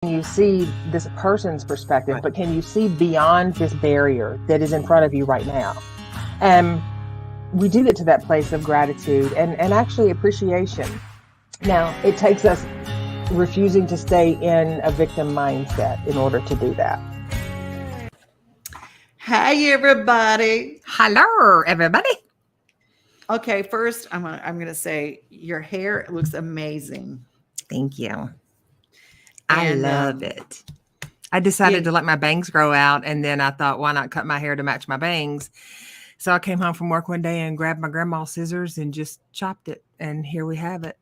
you see this person's perspective, Right. but can you see beyond this barrier that is in front of you right now? And we do get to that place of gratitude and actually appreciation. Now, it takes us refusing to stay in a victim mindset in order to do that. Hi, everybody. Hello, everybody. Okay, first I'm gonna say your hair looks amazing. Thank you. I And love it. I decided to yeah, let my bangs grow out, and then I thought, why not cut my hair to match my bangs? So I came home from work one day and grabbed my grandma's scissors and just chopped it, and here we have it.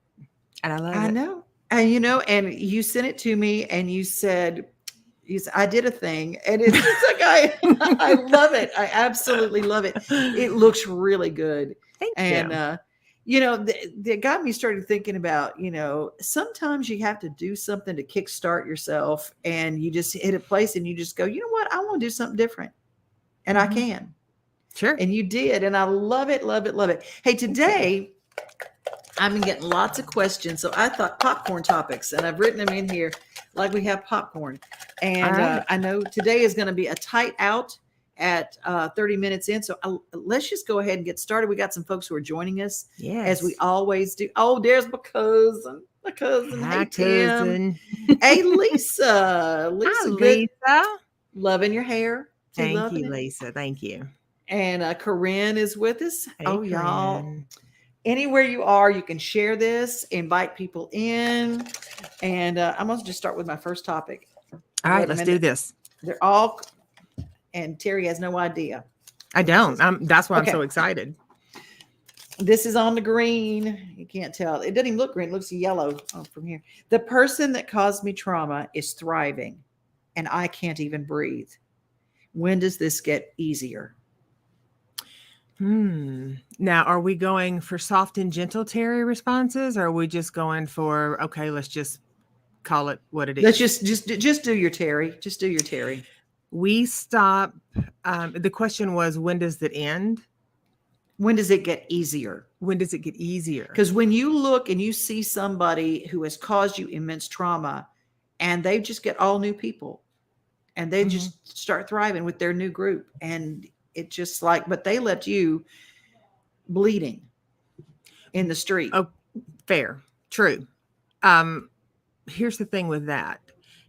And I love I it. know. And and you sent it to me, and you said I did a thing, and it's just like I love it. I absolutely love it. It looks really good. Thank And you. that got me started thinking about, sometimes you have to do something to kickstart yourself, and you just hit a place and you just go, you know what, I want to do something different, and I Mhm. can. Sure. And you did, and I love it, love it, love it. Hey, today I've been getting lots of questions, so I thought popcorn topics, and I've written them in here like we have popcorn. All And right. I know today is going to be a tight out at 30 minutes in, so let's just go ahead and get started. We got some folks who are joining us as we Yes. always do. Oh, there's my cousin, my cousin. Hi, Hey, Tim. cousin. Hey, Lisa. Hi, Lisa, good. Lisa. Loving your hair. She Thank loving you, it. Lisa. Thank you. And Corinne is with us. Hey, Oh, y'all. Corinne. Anywhere you are, you can share this, invite people in. And I'm going to just start with my first topic. All right, let's do this. They're all, and Teri has no idea. I don't. That's why I'm Okay. so excited. This is on the green. You can't tell. It doesn't even look green. It looks yellow from here. The person that caused me trauma is thriving, and I can't even breathe. When does this get easier? Now, are we going for soft and gentle Terry responses, or are we just going for, okay, let's just call it what it Let's is? just do your Teri. Just do your Teri. We stop. The question was, when does it end? When does it get easier? When does it get easier? Because when you look and you see somebody who has caused you immense trauma, and they just get all new people, and they just start thriving with their new group, and it just like, but they left you bleeding in the street. Oh, fair. True. Here's the thing with that.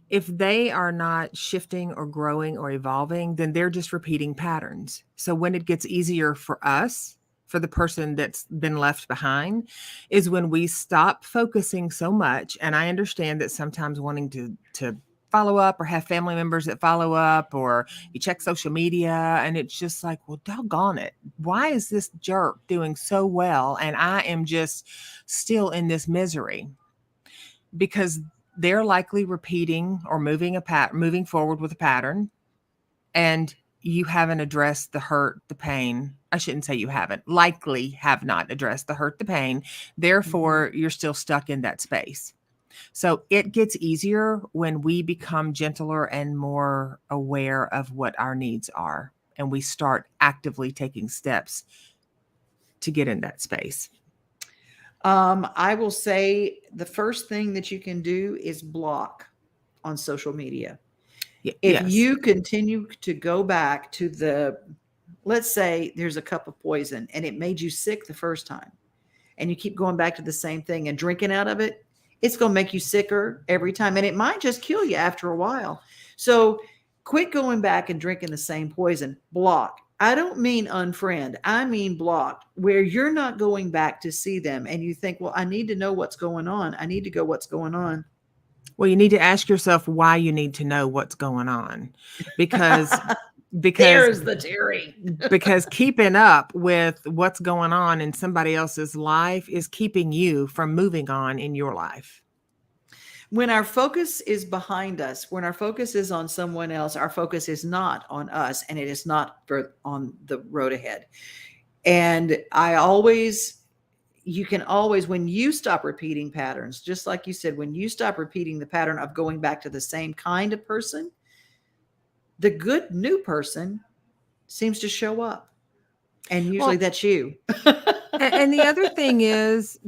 If they are not shifting or growing or evolving, then they're just repeating patterns. So when it gets easier for us, for the person that's been left behind, is when we stop focusing so much. And I understand that sometimes wanting to follow up or have family members that follow up, or you check social media and it's just like, well, doggone it. Why is this jerk doing so well? And I am just still in this misery, because they're likely repeating or moving forward with a pattern, and you haven't addressed the hurt, the pain. I shouldn't say you haven't, likely have not addressed the hurt, the pain. Therefore, you're still stuck in that space. So it gets easier when we become gentler and more aware of what our needs are, and we start actively taking steps to get in that space. I will say the first thing that you can do is block on social media. If Yes. you continue to go back to let's say there's a cup of poison and it made you sick the first time, and you keep going back to the same thing and drinking out of it, it's going to make you sicker every time. And it might just kill you after a while. So quit going back and drinking the same poison. Block. I don't mean unfriend. I mean block, where you're not going back to see them and you think, well, I need to know what's going on. I need to go what's going on. Well, you need to ask yourself why you need to know what's going on, because There's the Teri. because keeping up with what's going on in somebody else's life is keeping you from moving on in your life. When our focus is behind us, when our focus is on someone else, our focus is not on us, and it is not on the road ahead. And you can always, when you stop repeating patterns, just like you said, when you stop repeating the pattern of going back to the same kind of person, the good new person seems to show up. And usually that's you. And the other thing is,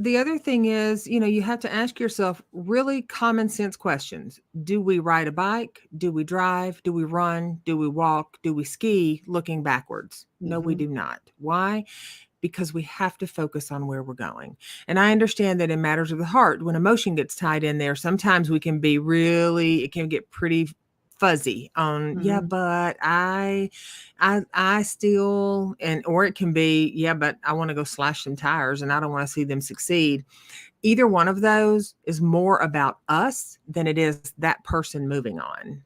you have to ask yourself really common sense questions. Do we ride a bike? Do we drive? Do we run? Do we walk? Do we ski looking backwards? No, we do not. Why? Because we have to focus on where we're going. And I understand that in matters of the heart, when emotion gets tied in there, sometimes it can get pretty fuzzy on, yeah, but I still, or it can be, yeah, but I want to go slash some tires and I don't want to see them succeed. Either one of those is more about us than it is that person moving on.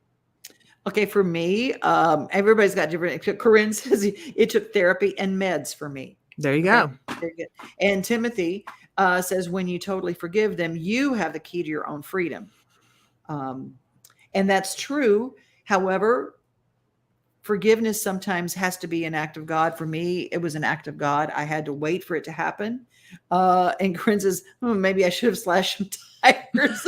Okay, for me, everybody's got different. Corinne says it took therapy and meds for me. There you go. Very good. And Timothy says, when you totally forgive them, you have the key to your own freedom. And that's true. However, forgiveness sometimes has to be an act of God. For me, it was an act of God. I had to wait for it to happen. And Corinne says, maybe I should have slashed some tires.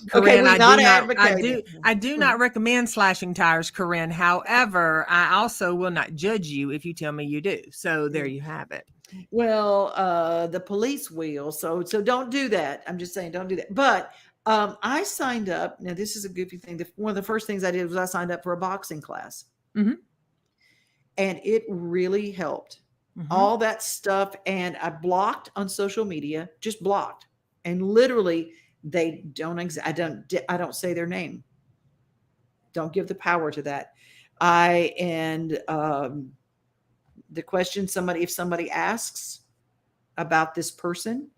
Corinne, I do not recommend slashing tires, Corinne. However, I also will not judge you if you tell me you do. So there you have it. Well, the police will. So don't do that. I'm just saying, don't do that. But I signed up. Now, this is a goofy thing. One of the first things I did was I signed up for a boxing class. And it really helped. All that stuff. And I blocked on social media, just blocked. And literally, they don't I don't say their name. Don't give the power to that. The question if somebody asks about this person,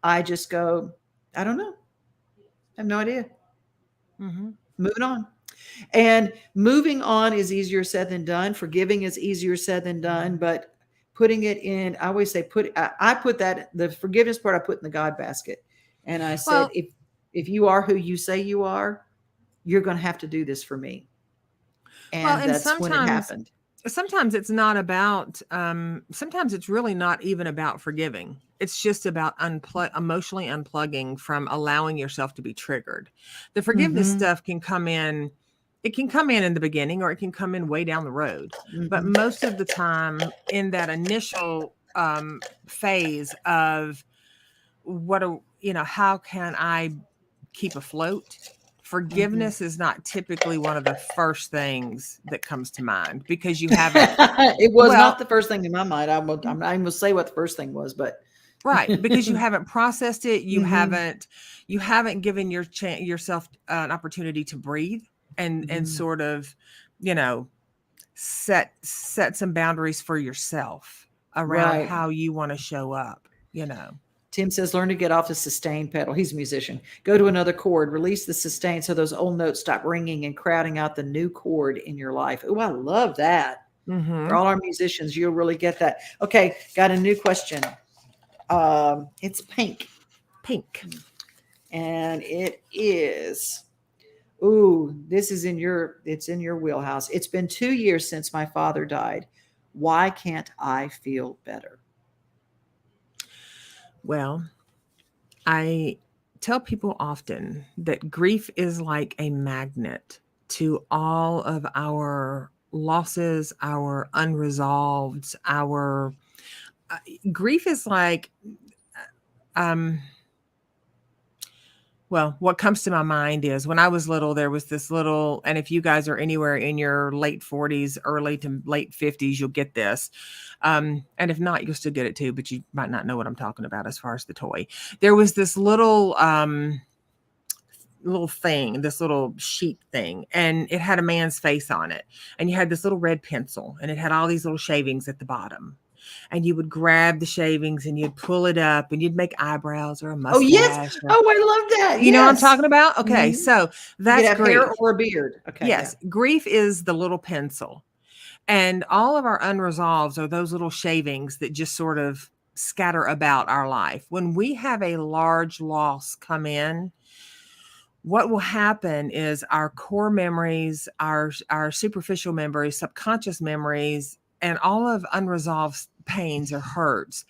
I just go, I don't know. I have no idea. Moving on. And moving on is easier said than done. Forgiving is easier said than done, but putting it in, I always say, I put that, the forgiveness part, I put in the God basket. And I said, if you are who you say you are, you're going to have to do this for me. And that's when it happened. Sometimes it's not about, sometimes it's really not even about forgiving. It's just about emotionally unplugging from allowing yourself to be triggered. The forgiveness stuff can come in. It can come in the beginning, or it can come in way down the road. But most of the time in that initial phase of how can I keep afloat? Forgiveness is not typically one of the first things that comes to mind, because you haven't. It was not the first thing in my mind. I'm not even going to say what the first thing was, but right, because you haven't processed it. You haven't given yourself an opportunity to breathe and sort of, set some boundaries for yourself around how you want to show up. Tim says, learn to get off the sustain pedal. He's a musician. Go to another chord, release the sustain so those old notes stop ringing and crowding out the new chord in your life. Oh, I love that. For all our musicians, you'll really get that. Okay, got a new question. It's pink. And it is, this is it's in your wheelhouse. It's been 2 years since my father died. Why can't I feel better? Well, I tell people often that grief is like a magnet to all of our losses, our unresolved, our grief is like, well, what comes to my mind is when I was little, there was this little, and if you guys are anywhere in your late 40s, early to late 50s, you'll get this. And if not, you'll still get it too, but you might not know what I'm talking about as far as the toy. There was this little thing, this little sheet thing, and it had a man's face on it. And you had this little red pencil, and it had all these little shavings at the bottom. And you would grab the shavings and you'd pull it up and you'd make eyebrows or a mustache. Oh, yes. I love that. You know what I'm talking about? Okay. So that's grief. Hair or a beard. Okay. Yes. Yeah. Grief is the little pencil. And all of our unresolveds are those little shavings that just sort of scatter about our life. When we have a large loss come in, what will happen is our core memories, our superficial memories, subconscious memories, and all of unresolved pains or hurts,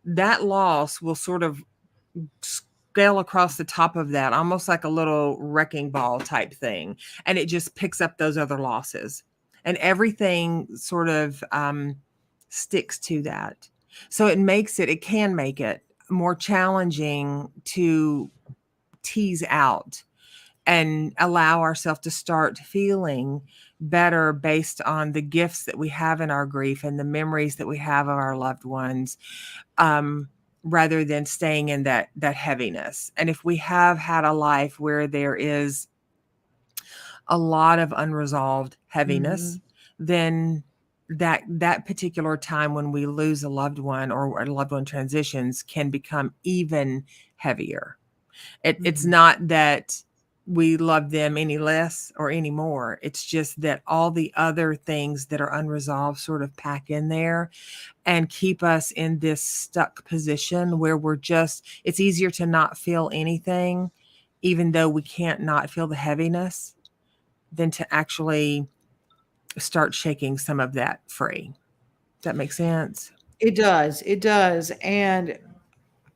that loss will sort of scale across the top of that, almost like a little wrecking ball type thing. And it just picks up those other losses. And everything sort of sticks to that. So it can make it more challenging to tease out and allow ourselves to start feeling better based on the gifts that we have in our grief and the memories that we have of our loved ones, um, rather than staying in that heaviness. And if we have had a life where there is a lot of unresolved heaviness, then that particular time when we lose a loved one or a loved one transitions can become even heavier. It's not that we love them any less or any more. It's just that all the other things that are unresolved sort of pack in there and keep us in this stuck position where it's easier to not feel anything, even though we can't not feel the heaviness, than to actually start shaking some of that free. Does that make sense? It does. It does. And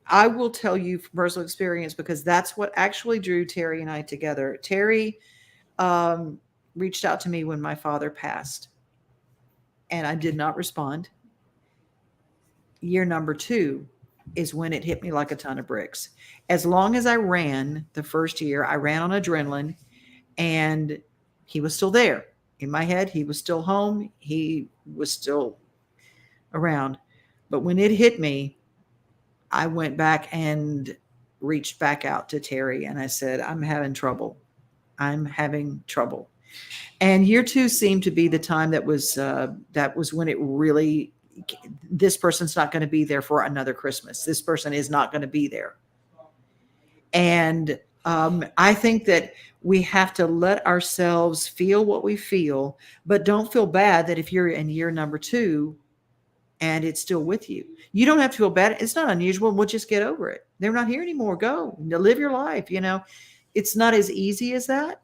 I will tell you from personal experience, because that's what actually drew Teri and I together. Teri reached out to me when my father passed, and I did not respond. Year number 2 is when it hit me like a ton of bricks. As long as I ran the first year, I ran on adrenaline, and he was still there. In my head, he was still home. He was still around. But when it hit me, I went back and reached back out to Teri and I said, I'm having trouble. I'm having trouble. And year 2 seemed to be the time that was when it really, this person's not going to be there for another Christmas. This person is not going to be there. And I think that we have to let ourselves feel what we feel, but don't feel bad that if you're in year number 2 and it's still with you, you don't have to feel bad. It's not unusual. We'll just get over it. They're not here anymore. Go live your life. It's not as easy as that.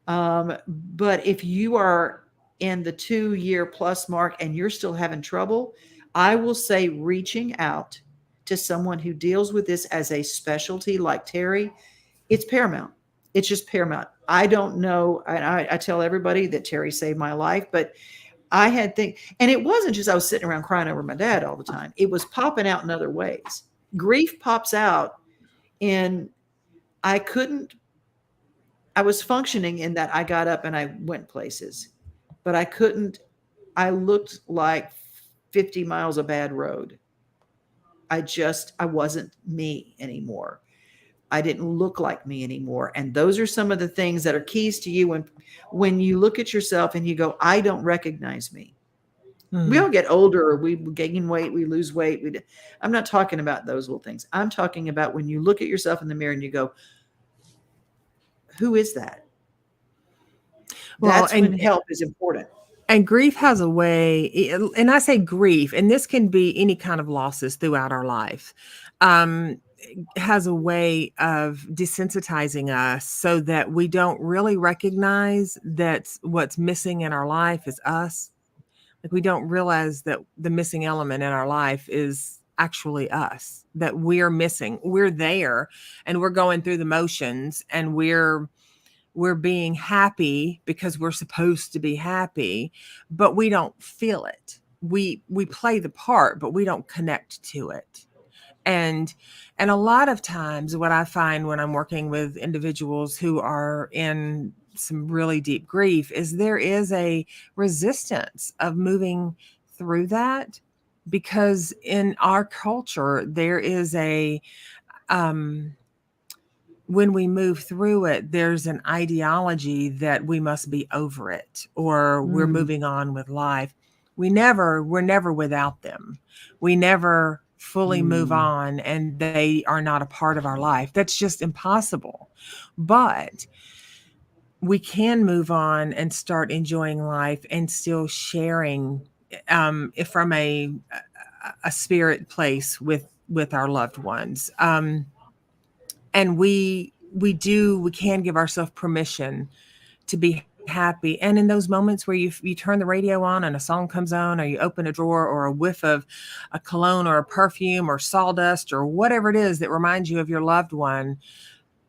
But if you are in the 2-year plus mark and you're still having trouble, I will say reaching out to someone who deals with this as a specialty like Teri, it's paramount. It's just paramount. I don't know. And I tell everybody that Teri saved my life, but I had and it wasn't just I was sitting around crying over my dad all the time. It was popping out in other ways. Grief pops out in I was functioning in that I got up and I went places, but I looked like 50 miles of bad road. I wasn't me anymore. I didn't look like me anymore. And those are some of the things that are keys to you when you look at yourself and you go, I don't recognize me. We all get older, we gain weight, we lose weight. I'm not talking about those little things. I'm talking about when you look at yourself in the mirror and you go, who is that? That's when help is important. And grief has a way, and I say grief, and this can be any kind of losses throughout our life, has a way of desensitizing us so that we don't really recognize that what's missing in our life is us. Like we don't realize that the missing element in our life is actually us, that we're missing. We're there and we're going through the motions and we're being happy because we're supposed to be happy, but we don't feel it. We play the part, but we don't connect to it. And a lot of times what I find when I'm working with individuals who are in some really deep grief is there is a resistance of moving through that, because in our culture, there is when we move through it, there's an ideology that we must be over it or we're moving on with life. We're never without them. We never fully move on and they are not a part of our life. That's just impossible. But we can move on and start enjoying life and still sharing from a spirit place with our loved ones. And we can give ourselves permission to be happy. And in those moments where you turn the radio on and a song comes on, or you open a drawer, or a whiff of a cologne or a perfume or sawdust or whatever it is that reminds you of your loved one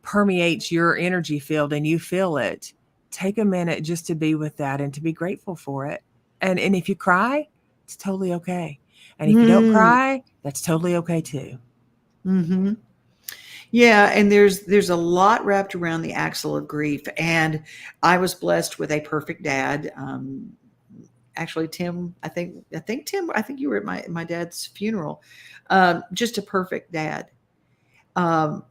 permeates your energy field and you feel it, take a minute just to be with that and to be grateful for it. And if you cry, It's totally okay. And if you don't cry, that's totally okay too. Mm-hmm. Yeah, and there's a lot wrapped around the axle of grief, and I was blessed with a perfect dad. Actually, Tim, I think Tim, I think you were at my dad's funeral. Just a perfect dad. Um,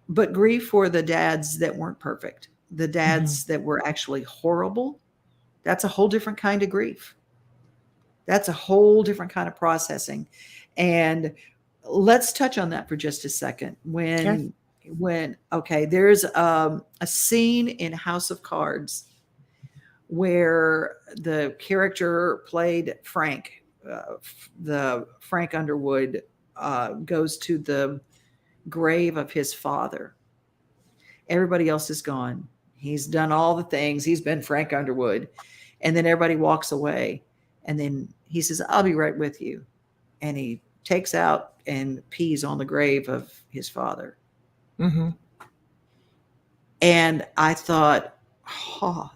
but grief for the dads that weren't perfect, the dads that were actually horrible. That's a whole different kind of grief. That's a whole different kind of processing. And let's touch on that for just a second. Okay. When okay, there's a scene in House of Cards where the character played Frank, the Frank Underwood, goes to the grave of his father. Everybody else is gone. He's done all the things. He's been Frank Underwood. And then everybody walks away. And then he says, I'll be right with you. And he takes out and pees on the grave of his father. Mm-hmm. And I thought,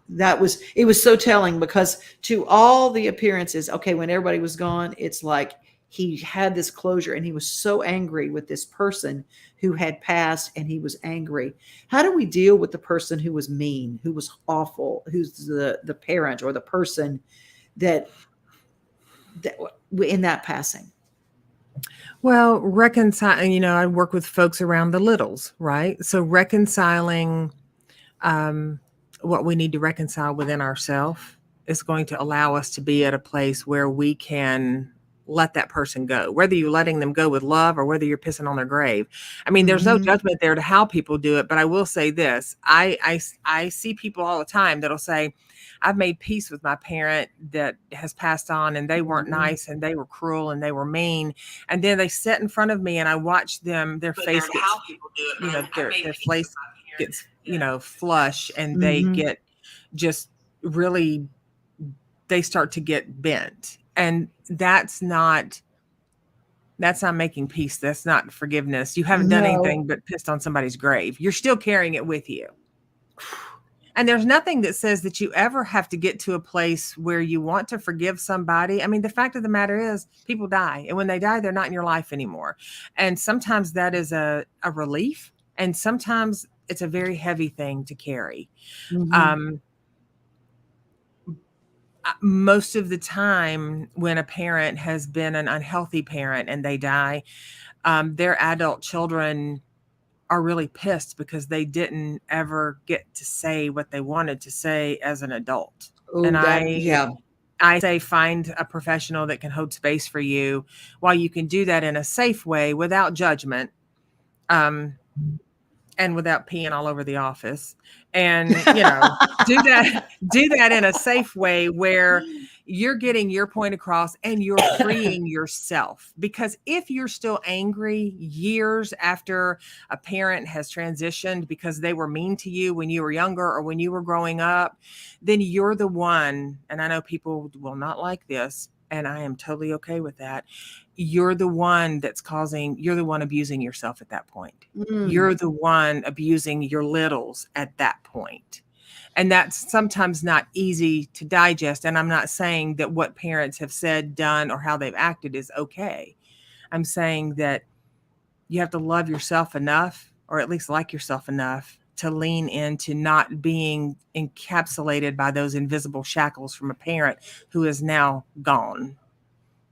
it was so telling, because to all the appearances, okay, when everybody was gone, it's like he had this closure, and he was so angry with this person who had passed, and he was angry. How do we deal with the person who was mean, who was awful, who's the parent or the person that in that passing? Well, reconciling, I work with folks around the littles, right? So reconciling what we need to reconcile within ourselves is going to allow us to be at a place where we can let that person go, whether you're letting them go with love or whether you're pissing on their grave. I mean, there's no judgment there to how people do it, but I will say this. I see people all the time that'll say, I've made peace with my parent that has passed on, and they weren't nice, and they were cruel, and they were mean. And then they sit in front of me, and I watch them, their face gets, their face gets, flush, and they get just really, they start to get bent. And that's not making peace. That's not forgiveness. You haven't done anything but pissed on somebody's grave. You're still carrying it with you. And there's nothing that says that you ever have to get to a place where you want to forgive somebody. I mean, the fact of the matter is people die. And when they die, they're not in your life anymore. And sometimes that is a relief. And sometimes it's a very heavy thing to carry. Most of the time when a parent has been an unhealthy parent and they die, their adult children are really pissed because they didn't ever get to say what they wanted to say as an adult. I say, find a professional that can hold space for you while you can do that in a safe way without judgment. And without peeing all over the office, and do that in a safe way where you're getting your point across and you're freeing yourself. Because if you're still angry years after a parent has transitioned because they were mean to you when you were younger or when you were growing up, then you're the one, and I know people will not like this, and I am totally okay with that. You're the one abusing yourself at that point. You're the one abusing your littles at that point. And that's sometimes not easy to digest. And I'm not saying that what parents have said, done, or how they've acted is okay. I'm saying that you have to love yourself enough, or at least like yourself enough, to lean into not being encapsulated by those invisible shackles from a parent who is now gone.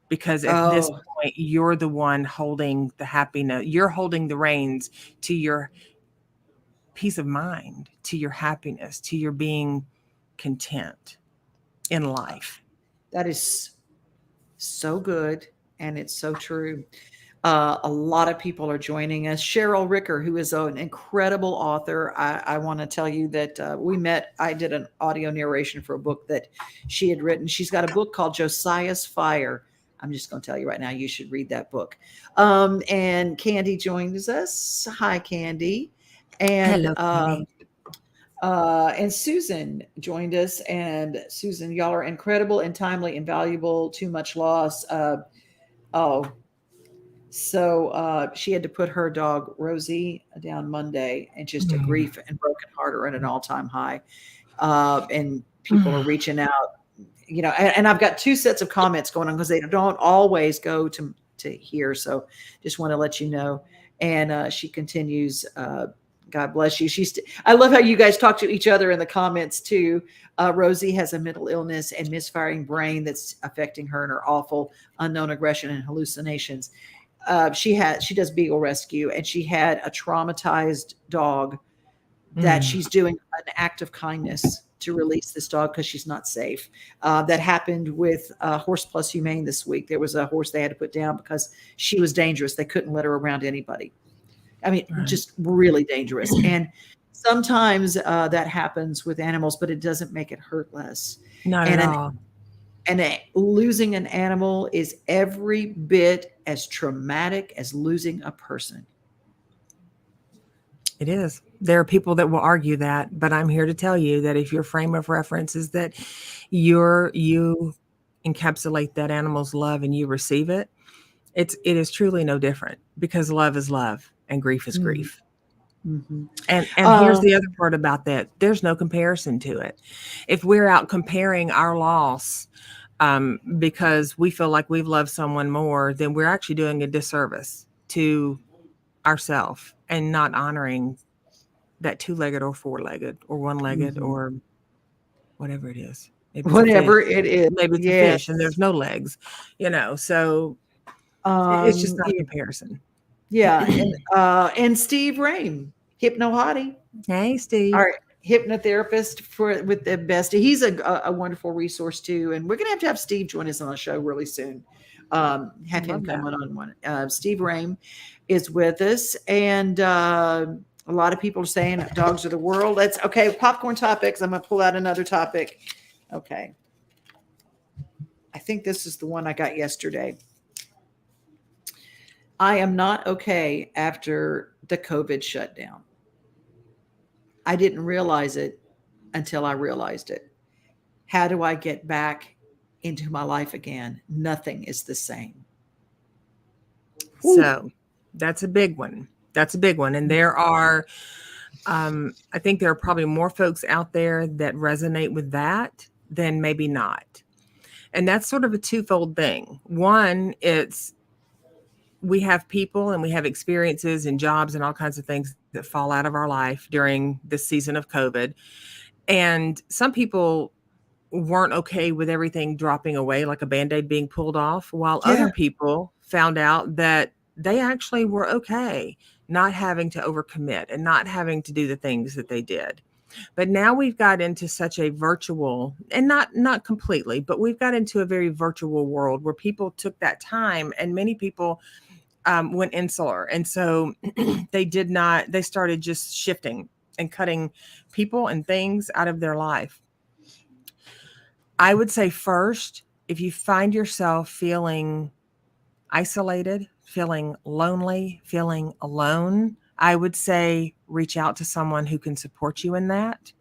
Because at this point, you're the one holding the happiness. You're holding the reins to your peace of mind, to your happiness, to your being content in life. That is so good. And it's so true. A lot of people are joining us. Cheryl Ricker, who is an incredible author. I want to tell you that we met. I did an audio narration for a book that she had written. She's got a book called Josiah's Fire. I'm just going to tell you right now, you should read that book. And Candy joins us. Hi, Candy. And hello, Candy. And Susan joined us. And Susan, y'all are incredible and timely and valuable. Too much loss. So she had to put her dog Rosie down Monday, and just a grief and broken heart are at an all-time high. And people are reaching out. and I've got two sets of comments going on because they don't always go to here. So just want to let you know. And she continues, God bless you. I love how you guys talk to each other in the comments too. Rosie has a mental illness and misfiring brain that's affecting her and her awful unknown aggression and hallucinations. She does beagle rescue, and she had a traumatized dog that she's doing an act of kindness to release this dog because she's not safe. That happened with Horse Plus Humane this week. There was a horse they had to put down because she was dangerous. They couldn't let her around anybody. I mean, just really dangerous. And sometimes that happens with animals, but it doesn't make it hurt less. Not at all. And losing an animal is every bit as traumatic as losing a person. It is. There are people that will argue that, but I'm here to tell you that if your frame of reference is that you encapsulate that animal's love and you receive it, it is truly no different, because love is love and grief is grief. Mm-hmm. And here's the other part about that. There's no comparison to it. If we're out comparing our loss because we feel like we've loved someone more, then we're actually doing a disservice to ourselves and not honoring that two-legged or four-legged or one-legged or whatever it is. Maybe whatever it is. Maybe it's a fish and there's no legs, so it's just not a comparison. Yeah. And Steve Rain, Hypno Hottie. Hey, Steve. Our hypnotherapist with the best. He's a wonderful resource too. And we're going to have Steve join us on the show really soon. Have him come on one. Steve Rain is with us. And a lot of people are saying dogs are the world. That's okay. Popcorn topics. I'm going to pull out another topic. Okay. I think this is the one I got yesterday. I am not okay after the COVID shutdown. I didn't realize it until I realized it. How do I get back into my life again? Nothing is the same. So that's a big one. And there are, I think there are probably more folks out there that resonate with that than maybe not. And that's sort of a twofold thing. One, we have people and we have experiences and jobs and all kinds of things that fall out of our life during this season of COVID. And some people weren't okay with everything dropping away like a Band-Aid being pulled off, while other people found out that they actually were okay not having to overcommit and not having to do the things that they did. But now we've got into such a virtual, and not completely, but we've got into a very virtual world where people took that time, and many people went insular. And so they started just shifting and cutting people and things out of their life. I would say first, if you find yourself feeling isolated, feeling lonely, feeling alone, I would say reach out to someone who can support you in that.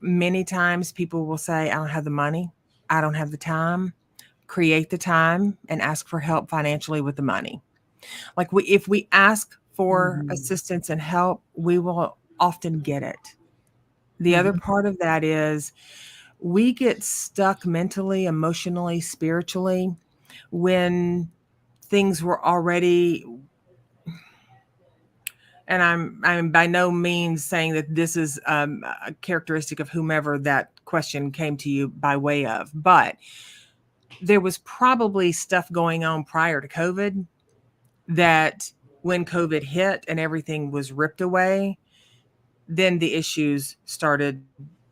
Many times people will say, I don't have the money, I don't have the time. Create the time and ask for help financially with the money. Like if we ask for assistance and help, we will often get it. The other part of that is we get stuck mentally, emotionally, spiritually when things were already, and I'm by no means saying that this is a characteristic of whomever that question came to you by way of, but there was probably stuff going on prior to COVID that when COVID hit and everything was ripped away, then the issues started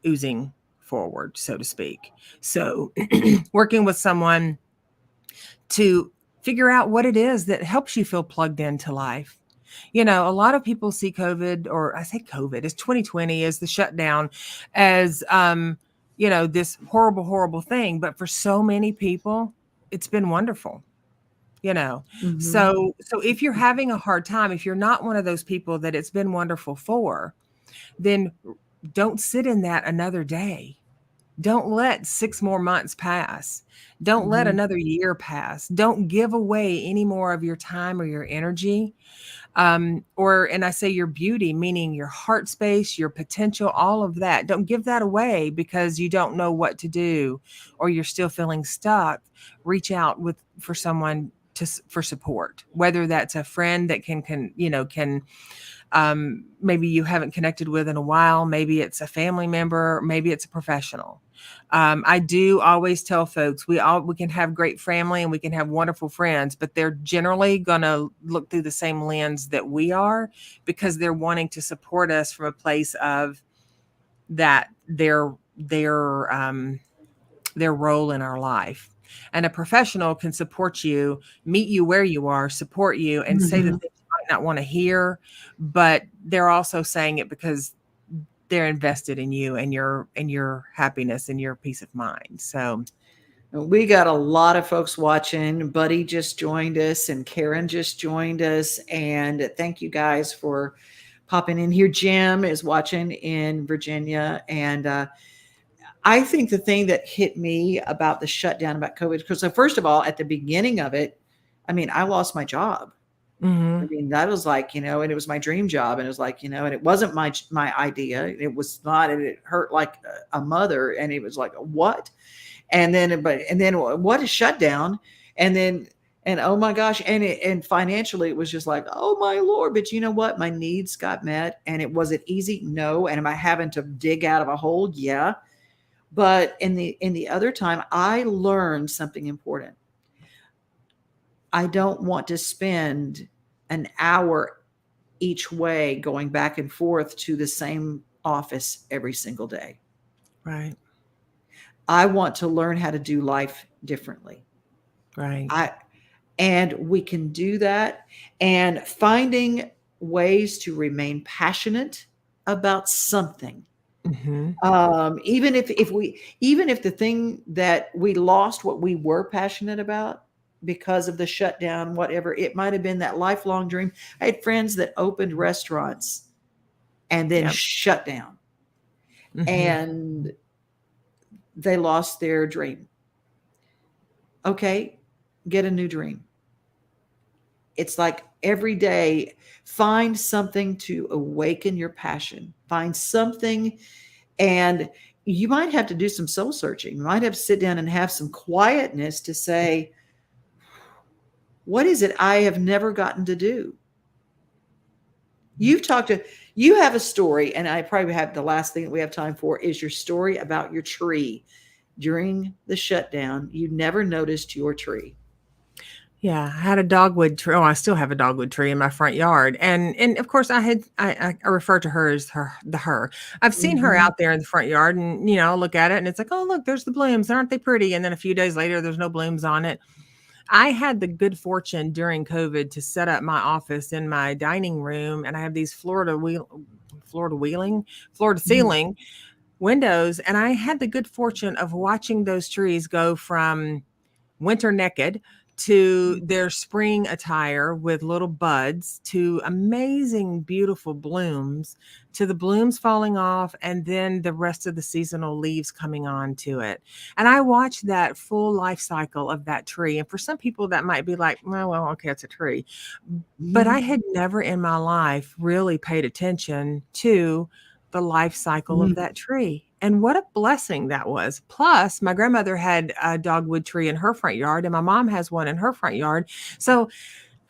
oozing forward, so to speak. So working with someone to figure out what it is that helps you feel plugged into life. A lot of people see COVID, or I say COVID, as 2020, as the shutdown, as this horrible, horrible thing. But for so many people, it's been wonderful, So if you're having a hard time, if you're not one of those people that it's been wonderful for, then don't sit in that another day. Don't let 6 more months pass. Don't let another year pass. Don't give away any more of your time or your energy And I say your beauty, meaning your heart space, your potential, all of that. Don't give that away because you don't know what to do or you're still feeling stuck. Reach out for someone for support, whether that's a friend that can maybe you haven't connected with in a while. Maybe it's a family member. Maybe it's a professional. I do always tell folks we can have great family and we can have wonderful friends, but they're generally going to look through the same lens that we are because they're wanting to support us from a place of that their role in our life. And a professional can support you, meet you where you are, support you, and say the Mhm. things you might not want to hear, but they're also saying it because they're invested in you and your happiness and your peace of mind. So We got a lot of folks watching. Buddy just joined us and Karen just joined us. And thank you guys for popping in here. Jim is watching in Virginia. And I think the thing that hit me about the shutdown about COVID, because so first of all, at the beginning of it, I mean, I lost my job. I mhm, mean, that was like, and it was my dream job. And it was like, and it wasn't my idea. It was not, and it hurt like a mother. And it was like, what? And then what a shutdown. And then, and oh my gosh. And financially, it was just like, oh my Lord. But you know what? My needs got met. And was it easy? No. And am I having to dig out of a hole? Yeah. But in the other time, I learned something important. I don't want to spend an hour each way going back and forth to the same office every single day. right, I want to learn how to do life differently. right. I and we can do that, and finding ways to remain passionate about something. Mhm. Even if the thing that we lost what we were passionate about because of the shutdown, whatever, it might have been that lifelong dream. I had friends that opened restaurants and then Yep. shut down, Mhm. and they lost their dream. Okay, get a new dream. It's like every day, find something to awaken your passion. Find something, and you might have to do some soul searching. You might have to sit down and have some quietness to say, what is it I have never gotten to do? You've talked to, you have a story, and I probably have the last thing that we have time for is your story about your tree. During the shutdown, you never noticed your tree. Yeah, I had a dogwood tree. Oh, I still have a dogwood tree in my front yard, and of course I refer to her as her. I've seen her Mhm. out there in the front yard, and I'll look at it, and it's like, oh look, there's the blooms, aren't they pretty? And then a few days later, there's no blooms on it. I had the good fortune during COVID to set up my office in my dining room, and I have these Florida Mhm. ceiling windows, and I had the good fortune of watching those trees go from winter naked to their spring attire with little buds to amazing beautiful blooms to the blooms falling off and then the rest of the seasonal leaves coming on to it. And I watched that full life cycle of that tree, and for some people that might be like, well, okay, it's a tree, but I Mhm. had never in my life really paid attention to the life cycle of Mhm. that tree. And what a blessing that was. Plus, my grandmother had a dogwood tree in her front yard, and my mom has one in her front yard. So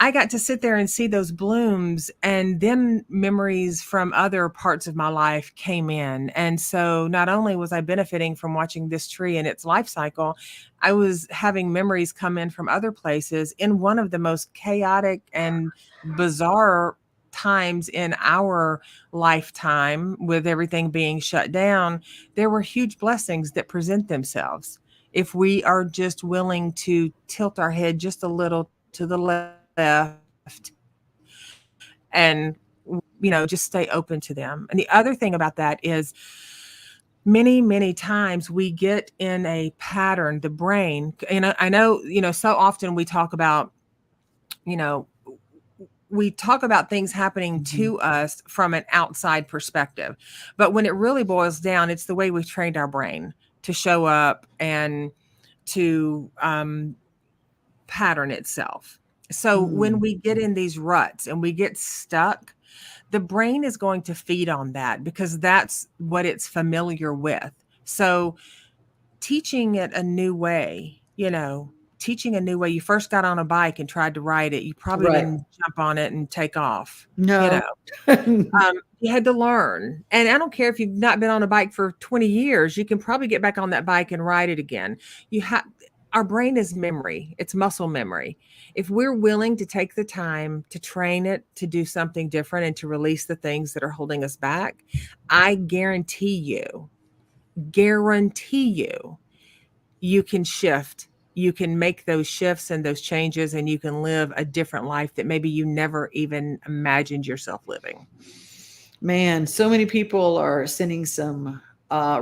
I got to sit there and see those blooms, and then memories from other parts of my life came in. And so not only was I benefiting from watching this tree and its life cycle, I was having memories come in from other places in one of the most chaotic and bizarre times in our lifetime with everything being shut down. There were huge blessings that present themselves if we are just willing to tilt our head just a little to the left and just stay open to them. And the other thing about that is many times we get in a pattern, the brain, I know, so often you know we talk about things happening Mhm. to us from an outside perspective, but when it really boils down, it's the way we've trained our brain to show up and to pattern itself. So when Mm. we get in these ruts and we get stuck, the brain is going to feed on that because that's what it's familiar with. So teaching it a new way, teaching a new way. You first got on a bike and tried to ride it. You probably Right. didn't jump on it and take off. No. You had to learn. And I don't care if you've not been on a bike for 20 years, you can probably get back on that bike and ride it again. Our brain is memory. It's muscle memory. If we're willing to take the time to train it to do something different and to release the things that are holding us back, I guarantee you can shift. You can make those shifts and those changes, and you can live a different life that maybe you never even imagined yourself living. Man, so many people are sending some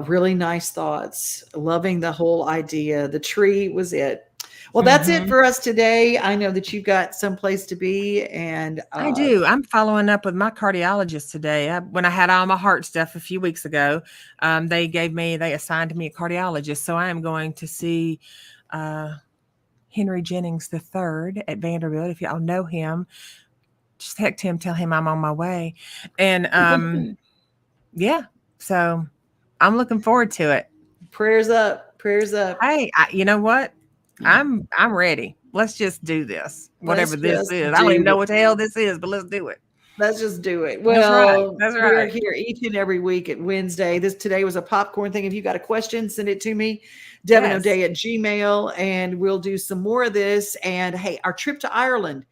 really nice thoughts, loving the whole idea. The tree was it. Well, that's it Mhm. for us today. I know that you've got someplace to be, and I do. I'm following up with my cardiologist today. When I had all my heart stuff a few weeks ago, they assigned me a cardiologist. So I am going to see Henry Jennings III at Vanderbilt. If y'all know him, just text him, tell him I'm on my way. And yeah, so I'm looking forward to it. prayers up, prayers up. Hey, you know what? I'm ready. Let's just do this. Let's Whatever this just is. I don't even do know it. what the hell this is, but let's do it. Let's just do it. That's right. Well, That's we're right. here each and every week at Wednesday. Today was a popcorn thing. If you got a question, send it to me, devonodea at Gmail, and we'll do some more of this. And hey, our trip to Ireland.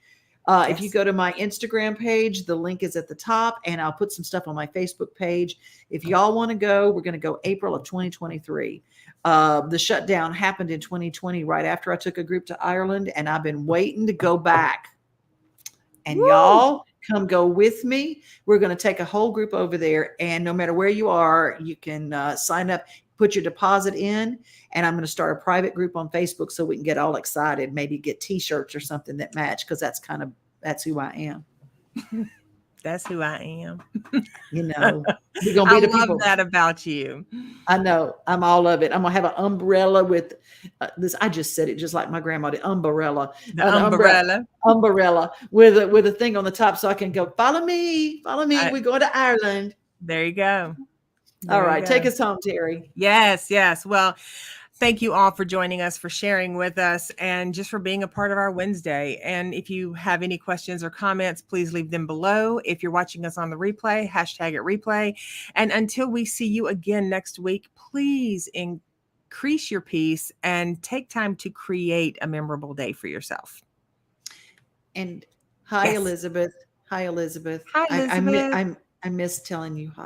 If you go to my Instagram page, the link is at the top, and I'll put some stuff on my Facebook page. If y'all want to go, we're going to go April of 2023. The shutdown happened in 2020, right after I took a group to Ireland, and I've been waiting to go back. And y'all come go with me. We're going to take a whole group over there, and no matter where you are, you can sign up, put your deposit in, and I'm going to start a private group on Facebook so we can get all excited, maybe get t-shirts or something that match, because that's who I am. That's who I am. We're going to be I the love people. that about you. I know. I'm all of it. I'm going to have an umbrella with this. I just said it just like my grandma, the umbrella. The umbrella. Umbrella with a thing on the top so I can go, follow me. We're going to Ireland. There you go. All right. Take us home, Teri. Yes. Well, thank you all for joining us, for sharing with us, and just for being a part of our Wednesday. And if you have any questions or comments, please leave them below. If you're watching us on the replay, hashtag it replay. And until we see you again next week, please increase your peace and take time to create a memorable day for yourself. And hi, Elizabeth. Hi, Elizabeth. Hi, Elizabeth. I miss telling you hi.